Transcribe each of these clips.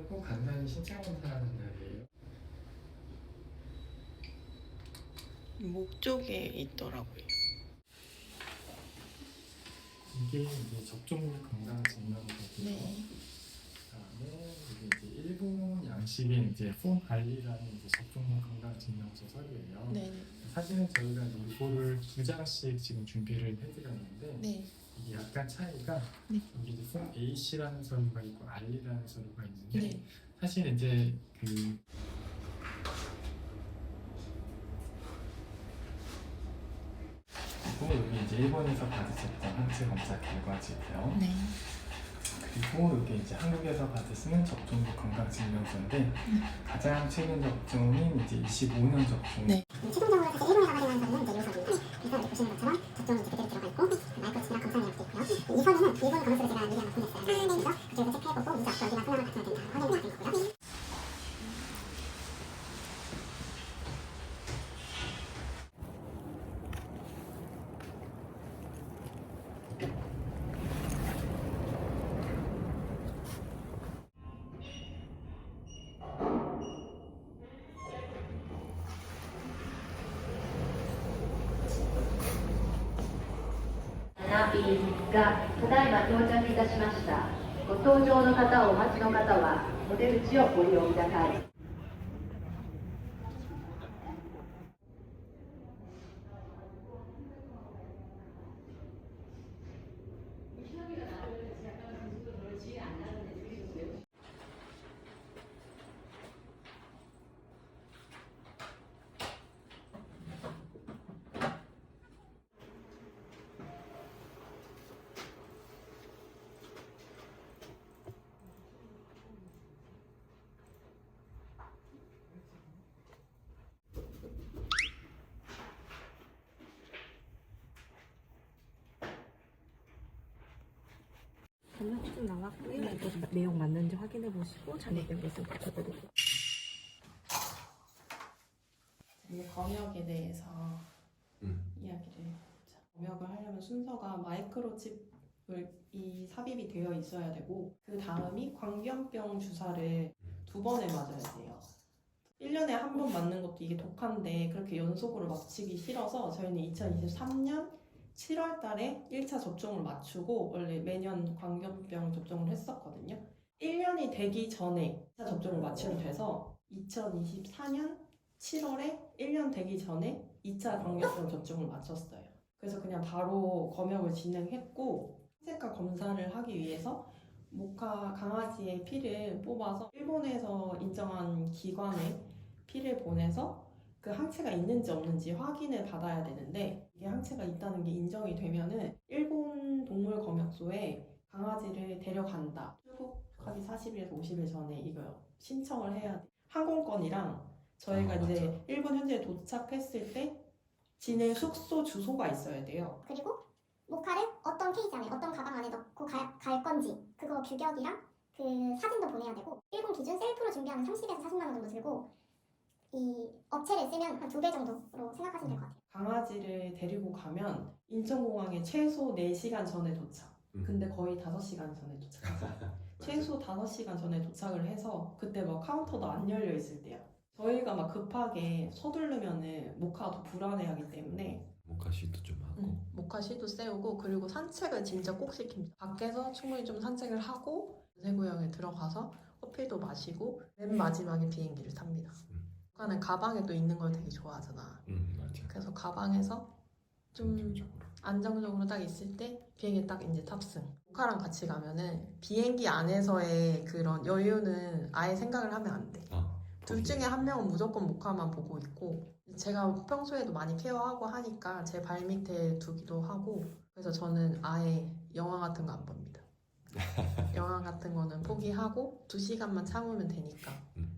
끝나고 간단히 신체 검사하는 날이에요. 목 쪽에 있더라고요. 이게 이제 접종률 건강 증명서고요. 네. 그다음에 이게 이제 일본 양식의 이제 폼알리라는 이제 접종률 건강 증명서 서류예요. 네. 사실은 저희가 이거를 2장씩 지금 준비를 해드렸는데 네. 이게 약간 차이가 네. 여기 이제 폼 AC라는 서류가 있고 알리라는 서류가 있는데 네. 사실 이제 그 그리고 여기 이제 일본에서 받으셨던 항체 검사 결과지고요. 네. 그리고 여기 이제 한국에서 받으시는 접종률 건강 증명서인데 가장 최근 접종인 이제 25년 접종. 네. 최종적으로 사실 일본에서 발행한 서류는 이제 이 서류인데 그래서 여기 보시는 것처럼 접종이 이제 그대로 들어가 있고 마이크로칩이랑 검사량이 이렇게 있고요. 이 서류는 일본 검수를 제가 미리 한번 보냈어요. 그래서 그쪽에서 체크해보고 이제 여기랑 성향을 같으면 된다 확인이 된 거고요.便がただいま到着いたしました。ご搭乗の方をお待ちの方はお出口をご利用ください。전략 나왔고요. 이거 내용 맞는지 확인해 보시고 잘못된 거 있으면 고쳐드리고. 이제 검역에 대해서 이야기를 해보자. 검역을 하려면 순서가 마이크로칩을 이 삽입이 되어 있어야 되고 그 다음이 광견병 주사를 2번을 맞아야 돼요. 1년에 한 번 맞는 것도 이게 독한데 그렇게 연속으로 맞추기 싫어서 저희는 2023년 7월 달에 1차 접종을 맞추고 원래 매년 광견병 접종을 했었거든요. 1년이 되기 전에 2차 접종을 맞추면 돼서 2024년 7월에 1년 되기 전에 2차 광견병 접종을 마쳤어요. 그래서 그냥 바로 검역을 진행했고 항체가 검사를 하기 위해서 모카 강아지의 피를 뽑아서 일본에서 인정한 기관에 피를 보내서 그 항체가 있는지 없는지 확인을 받아야 되는데 이게 항체가 있다는 게 인정이 되면은 일본 동물 검역소에 강아지를 데려간다. 출국하기 40일에서 50일 전에 이거 신청을 해야 돼. 항공권이랑 저희가 이제 일본 현지에 도착했을 때 지낼 숙소 주소가 있어야 돼요. 그리고 모카를 어떤 케이스 안에 어떤 가방 안에 넣고 갈 건지 그거 규격이랑 그 사진도 보내야 되고 일본 기준 셀프로 준비하면 30에서 40만 원 정도 들고 이 업체를 쓰면 한 2배 정도로 생각하시면 될 것 같아요. 강아지를 데리고 가면 인천공항에 최소 4시간 전에 도착. 근데 거의 5시간 전에 도착하죠. 최소 5시간 전에 도착을 해서 그때 막 카운터도 안 열려 있을 때야. 저희가 막 급하게 서두르면은 모카가 더 불안해하기 때문에 모카 시도 좀 하고 모카 시도 세우고 그리고 산책을 진짜 꼭 시킵니다. 밖에서 충분히 좀 산책을 하고 대구역에 들어가서 커피도 마시고 맨 마지막에 비행기를 탑니다. 모카는 가방에 또 있는 걸 되게 좋아하잖아. 맞아. 그래서 가방에서 좀 안정적으로. 안정적으로 딱 있을 때 비행기 딱 이제 탑승. 모카랑 같이 가면은 비행기 안에서의 그런 여유는 아예 생각을 하면 안 돼. 둘 중에 한 명은 무조건 모카만 보고 있고 제가 평소에도 많이 케어하고 하니까 제 발 밑에 두기도 하고 그래서 저는 아예 영화 같은 거 안 봅니다. 영화 같은 거는 포기하고 2시간만 참으면 되니까.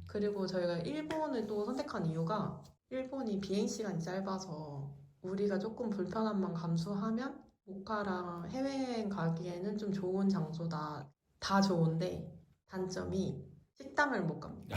그리고 저희가 일본을 또 선택한 이유가 일본이 비행시간이 짧아서 우리가 조금 불편함만 감수하면 모카랑 해외여행 가기에는 좀 좋은 장소다. 다 좋은데 단점이 식당을 못 갑니다.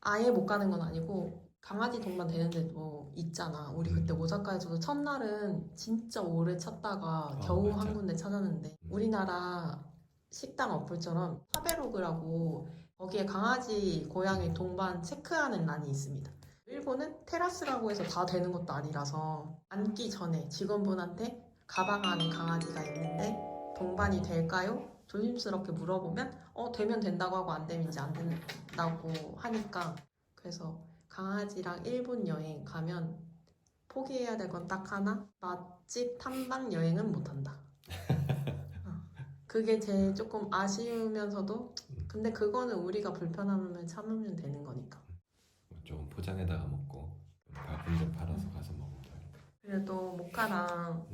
아예 못 가는 건 아니고 강아지 돈만 되는 데도 있잖아. 우리 그때 오사카에서도 첫날은 진짜 오래 찾다가 겨우 맞아. 한 군데 찾았는데 우리나라 식당 어플처럼 파베로그라고 거기에 강아지, 고양이 동반 체크하는 란이 있습니다. 일본은 테라스라고 해서 다 되는 것도 아니라서 앉기 전에 직원분한테 가방 안에 강아지가 있는데 동반이 될까요? 조심스럽게 물어보면 되면 된다고 하고 안 되면 이제 안 된다고 하니까 그래서 강아지랑 일본 여행 가면 포기해야 될 건 딱 하나 맛집 탐방 여행은 못한다. 그게 제일 조금 아쉬우면서도 근데 그거는 우리가 불편함을 참으면 되는 거니까. 좀 포장해다가 먹고 분점 팔아서 가서 먹으면 되니까. 그래도 모카랑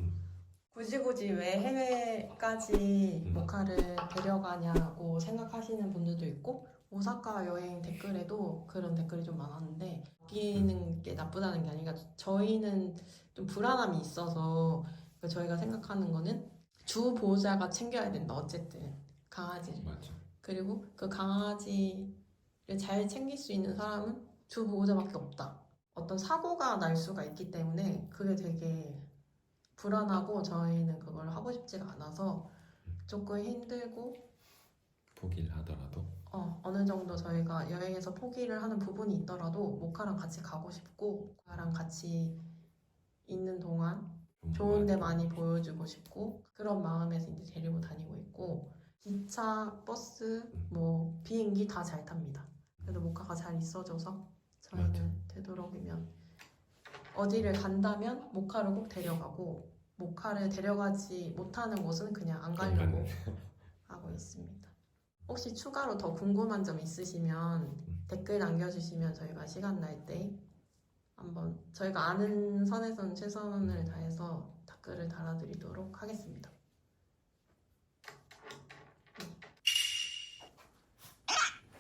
굳이 왜 해외까지 모카를 데려가냐고 생각하시는 분들도 있고 오사카 여행 댓글에도 그런 댓글이 좀 많았는데 바뀌는 게 나쁘다는 게 아니라 저희는 좀 불안함이 있어서 저희가 생각하는 거는 주 보호자가 챙겨야 된다. 어쨌든 강아지를. 맞죠. 그리고 그 강아지를 잘 챙길 수 있는 사람은 주 보호자밖에 없다. 어떤 사고가 날 수가 있기 때문에 그게 되게 불안하고 저희는 그걸 하고 싶지가 않아서 조금 힘들고 포기를 하더라도 어느 정도 저희가 여행에서 포기를 하는 부분이 있더라도 모카랑 같이 가고 싶고 모카랑 같이 있는 동안 좋은 데 많이 보여주고 싶고 그런 마음에서 이제 데리고 다니고 있고 기차, 버스, 뭐 비행기 다 잘 탑니다. 그래도 모카가 잘 있어줘서 저희는 맞아. 되도록이면 어디를 간다면 모카를 꼭 데려가고 모카를 데려가지 못하는 곳은 그냥 안 가려고 하고 있습니다. 혹시 추가로 더 궁금한 점 있으시면 댓글 남겨주시면 저희가 시간 날 때 한번 저희가 아는 선에서는 최선을 다해서 댓글을 달아드리도록 하겠습니다.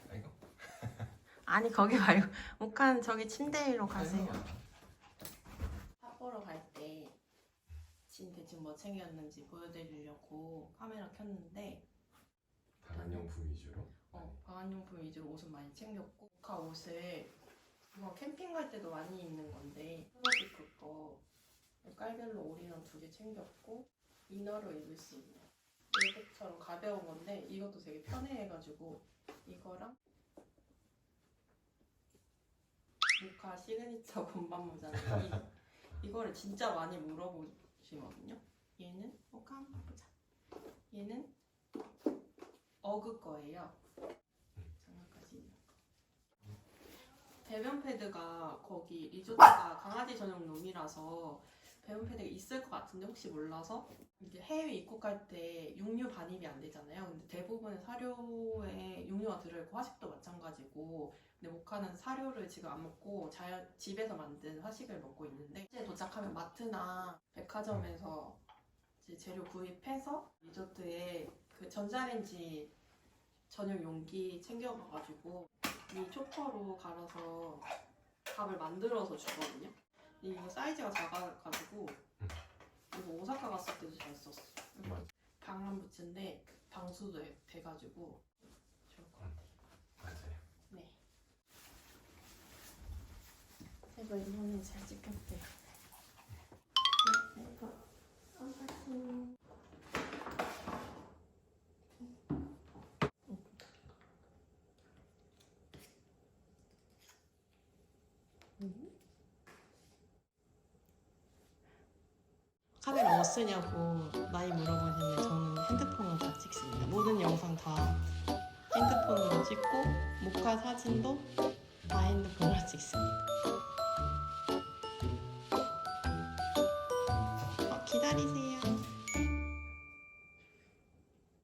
아이고. 아니 거기 말고 모카는 저기 침대 위로 가세요. 삿포로 갈 때 대충 뭐 챙겼는지 보여드리려고 카메라 켰는데 방한용품 위주로. 방한용품 위주로 옷은 많이 챙겼고 모카 옷을 이거 캠핑 갈 때도 많이 입는 건데 프로듀크 거 깔별로 올인원 2개 챙겼고 이너로 입을 수 있는 외국처럼 가벼운 건데 이것도 되게 편해해가지고 이거랑 모카 시그니처 건반 모자인데 이거를 진짜 많이 물어보시거든요. 얘는 모카 한번 보자. 얘는 어그 거예요. 장난까지 있는 거. 배변 패드가 거기 리조트가 강아지 전용 룸이라서 배변 패드가 있을 것 같은데 혹시 몰라서 이제 해외 입국할 때 육류 반입이 안 되잖아요. 근데 대부분의 사료에 육류가 들어있고 화식도 마찬가지고 근데 모카는 사료를 지금 안 먹고 집에서 만든 화식을 먹고 있는데 이제 도착하면 마트나 백화점에서 이제 재료 구입해서 리조트에 그 전자레인지 전용 용기 챙겨가가지고 이 초퍼로 갈아서 밥을 만들어서 주거든요. 이거 사이즈가 작아가지고 이거 오사카 갔을 때도 잘 썼어. 방한 부츠인데 방수도 돼가지고 좋을 것 같아요. 맞아요. 네. 이거 이번에 잘 찍혔대요. 네, 이거 안녕. 카메라 뭐 쓰냐고 많이 물어보시는데 저는 핸드폰으로 다 찍습니다. 모든 영상 다 핸드폰으로 찍고 모카 사진도 다 핸드폰으로 찍습니다. 기다리세요.